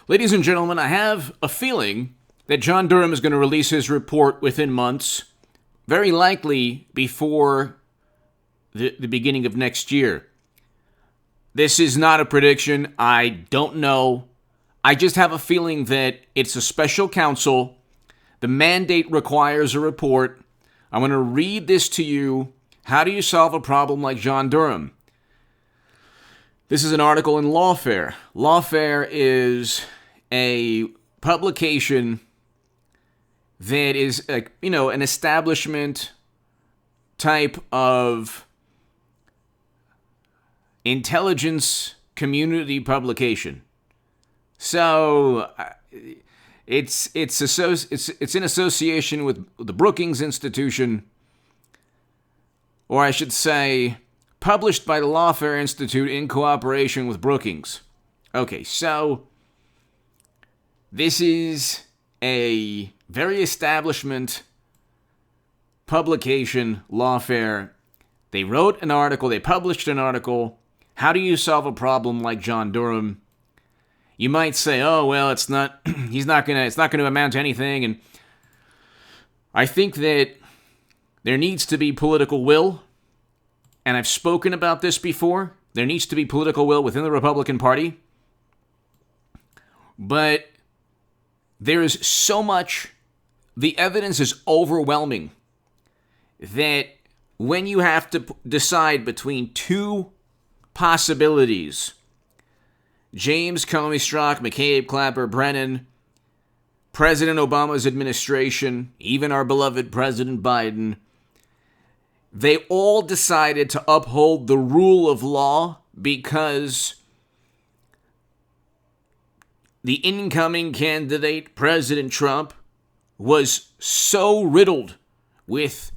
Ladies and gentlemen, I have a feeling that John Durham is going to release his report within months, very likely before the beginning of next year. This is not a prediction. I don't know. I just have a feeling that it's a special counsel. The mandate requires a report. I'm going to read this to you. How do you solve a problem like John Durham? This is an article in Lawfare. Lawfare is a publication that is, an establishment type of intelligence community publication. So it's in association with the Brookings Institution, or I should say, published by the Lawfare Institute in cooperation with Brookings. Okay, so this is a very establishment publication, Lawfare. They wrote an article, they published an article. How do you solve a problem like John Durham? You might say, oh, well, it's not going to amount to anything. And I think that there needs to be political will. And I've spoken about this before. There needs to be political will within the Republican Party. But there is so much, the evidence is overwhelming that when you have to decide between two possibilities, James Comey Strzok, McCabe, Clapper, Brennan, President Obama's administration, even our beloved President Biden, they all decided to uphold the rule of law because the incoming candidate, President Trump, was so riddled with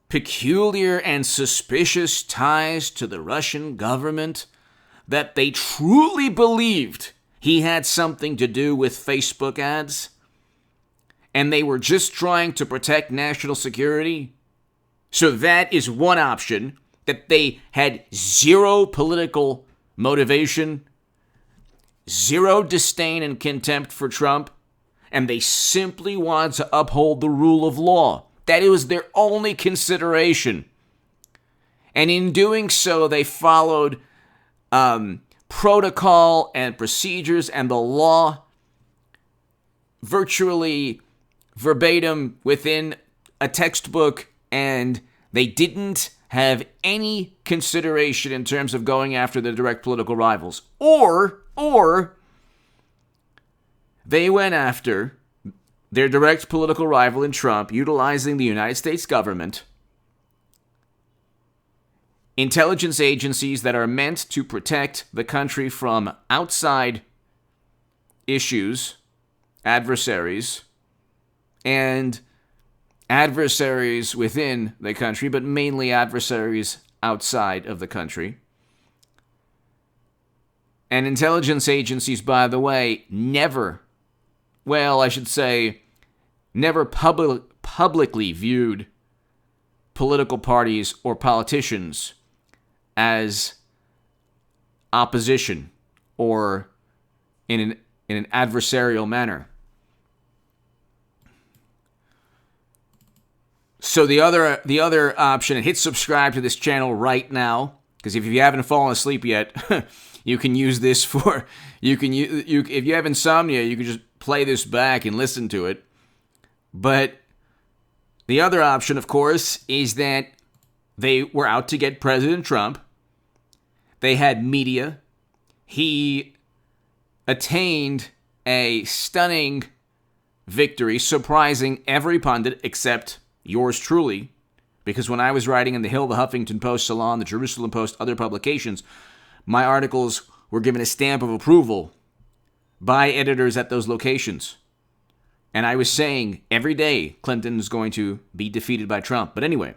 peculiar and suspicious ties to the Russian government that they truly believed he had something to do with Facebook ads, and they were just trying to protect national security. So that is one option, that they had zero political motivation, zero disdain and contempt for Trump, and they simply wanted to uphold the rule of law. That it was their only consideration. And in doing so, they followed protocol and procedures and the law virtually verbatim within a textbook, and they didn't have any consideration in terms of going after the direct political rivals. Or they went after their direct political rival in Trump, utilizing the United States government, intelligence agencies that are meant to protect the country from outside issues, adversaries, and adversaries within the country, but mainly adversaries outside of the country. And intelligence agencies, by the way, never publicly viewed political parties or politicians as opposition or in an adversarial manner. So the other option, and hit subscribe to this channel right now, because if you haven't fallen asleep yet, you can use this for, if you have insomnia, you can just play this back and listen to it. But the other option, of course, is that they were out to get President Trump. They had media. He attained a stunning victory, surprising every pundit except yours truly, because when I was writing in The Hill, the Huffington Post, Salon, the Jerusalem Post, other publications, my articles were given a stamp of approval by editors at those locations. And I was saying every day Clinton is going to be defeated by Trump. But anyway,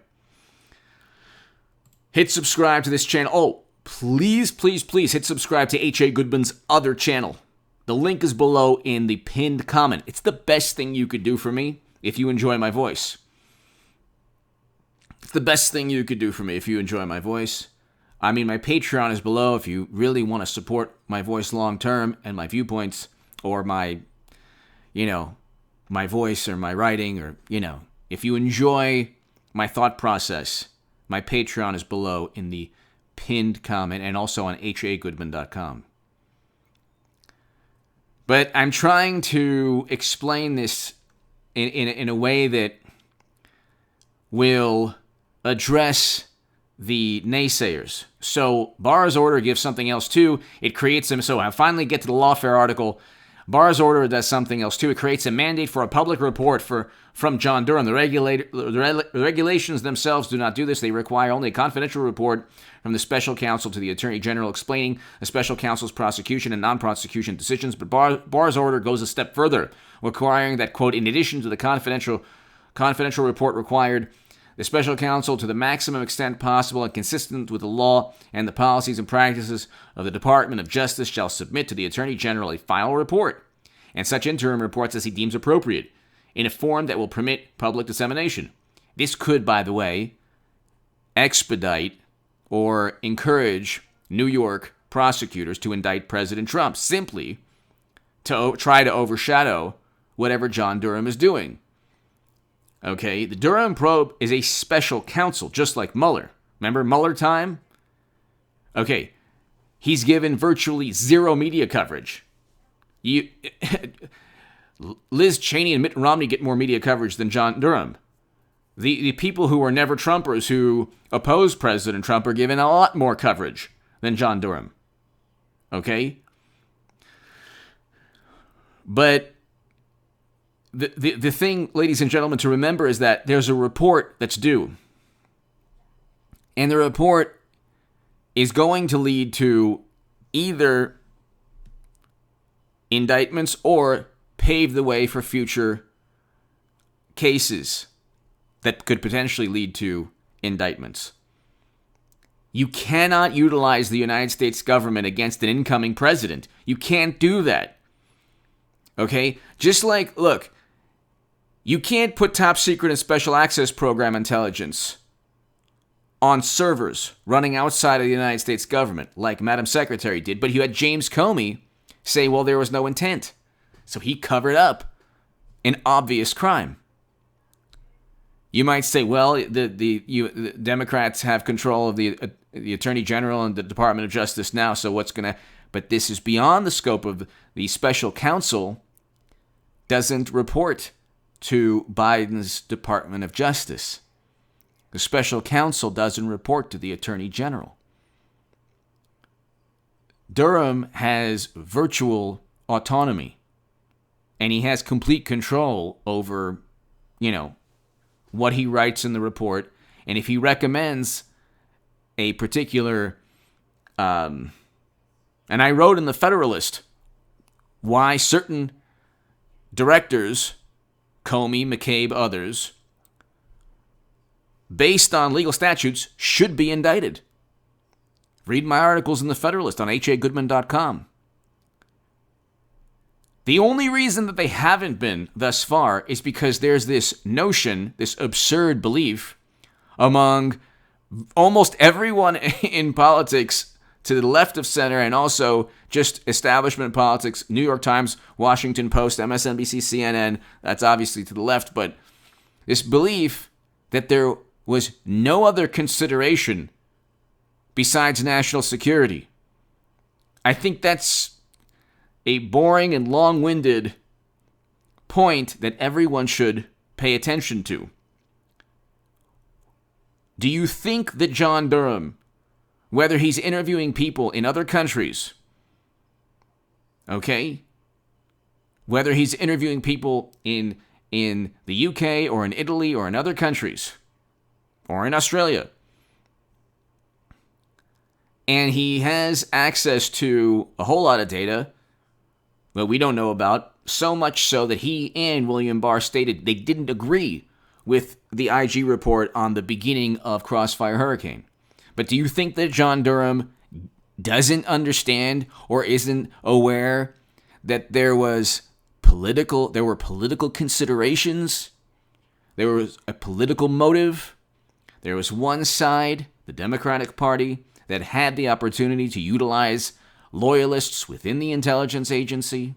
hit subscribe to this channel. Oh, please, please, please hit subscribe to H.A. Goodman's other channel. The link is below in the pinned comment. It's the best thing you could do for me if you enjoy my voice. It's the best thing you could do for me if you enjoy my voice. I mean, my Patreon is below if you really want to support my voice long term and my viewpoints, or my voice or my writing, or, if you enjoy my thought process, my Patreon is below in the pinned comment and also on hagoodman.com. But I'm trying to explain this in a way that will address the naysayers. So Barr's order gives something else too. It creates them. So I finally get to the Lawfare article. Barr's order does something else too. It creates a mandate for a public report from John Durham. The regulations themselves do not do this. They require only a confidential report from the special counsel to the Attorney General explaining the special counsel's prosecution and non-prosecution decisions. But Barr's order goes a step further, requiring that, quote, in addition to the confidential report required, the special counsel, to the maximum extent possible and consistent with the law and the policies and practices of the Department of Justice, shall submit to the Attorney General a final report, and such interim reports as he deems appropriate, in a form that will permit public dissemination. This could, by the way, expedite or encourage New York prosecutors to indict President Trump, simply to try to overshadow whatever John Durham is doing. Okay, the Durham probe is a special counsel, just like Mueller. Remember Mueller time? Okay, he's given virtually zero media coverage. Liz Cheney and Mitt Romney get more media coverage than John Durham. The people who are never Trumpers who oppose President Trump are given a lot more coverage than John Durham. Okay? But the thing, ladies and gentlemen, to remember is that there's a report that's due. And the report is going to lead to either indictments or pave the way for future cases that could potentially lead to indictments. You cannot utilize the United States government against an incoming president. You can't do that. Okay? Just like, look, you can't put top secret and special access program intelligence on servers running outside of the United States government, like Madam Secretary did, but you had James Comey say, well, there was no intent. So he covered up an obvious crime. You might say, well, the Democrats have control of the Attorney General and the Department of Justice now, so what's going to... But this is beyond the scope of the special counsel. Doesn't report to Biden's Department of Justice. The special counsel doesn't report to the Attorney General. Durham has virtual autonomy, and he has complete control over, what he writes in the report. And if he recommends a particular, and I wrote in the Federalist why certain directors, Comey, McCabe, others, based on legal statutes, should be indicted. Read my articles in the Federalist on hagoodman.com. The only reason that they haven't been thus far is because there's this notion, this absurd belief among almost everyone in politics to the left of center, and also just establishment politics, New York Times, Washington Post, MSNBC, CNN, that's obviously to the left, but this belief that there was no other consideration besides national security. I think that's a boring and long-winded point that everyone should pay attention to. Do you think that John Durham, whether he's interviewing people in other countries, okay, whether he's interviewing people in the UK or in Italy or in other countries or in Australia, and he has access to a whole lot of data that we don't know about, so much so that he and William Barr stated they didn't agree with the IG report on the beginning of Crossfire Hurricane. But do you think that John Durham doesn't understand or isn't aware that there were political considerations? There was a political motive. There was one side, the Democratic Party, that had the opportunity to utilize loyalists within the intelligence agency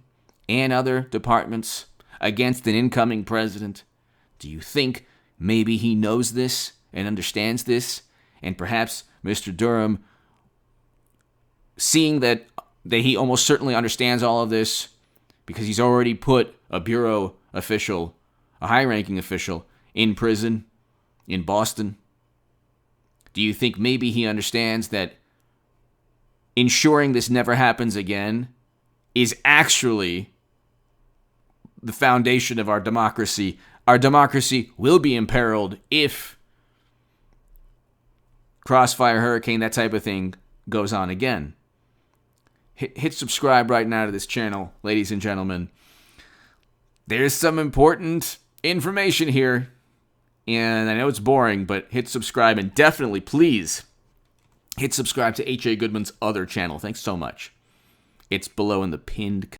and other departments against an incoming president? Do you think maybe he knows this and understands this? And perhaps Mr. Durham, seeing that he almost certainly understands all of this because he's already put a bureau official, a high-ranking official, in prison in Boston. Do you think maybe he understands that ensuring this never happens again is actually the foundation of our democracy? Our democracy will be imperiled if Crossfire, Hurricane, that type of thing goes on again. Hit subscribe right now to this channel, ladies and gentlemen. There's some important information here, and I know it's boring, but hit subscribe, and definitely, please, hit subscribe to H.A. Goodman's other channel. Thanks so much. It's below in the pinned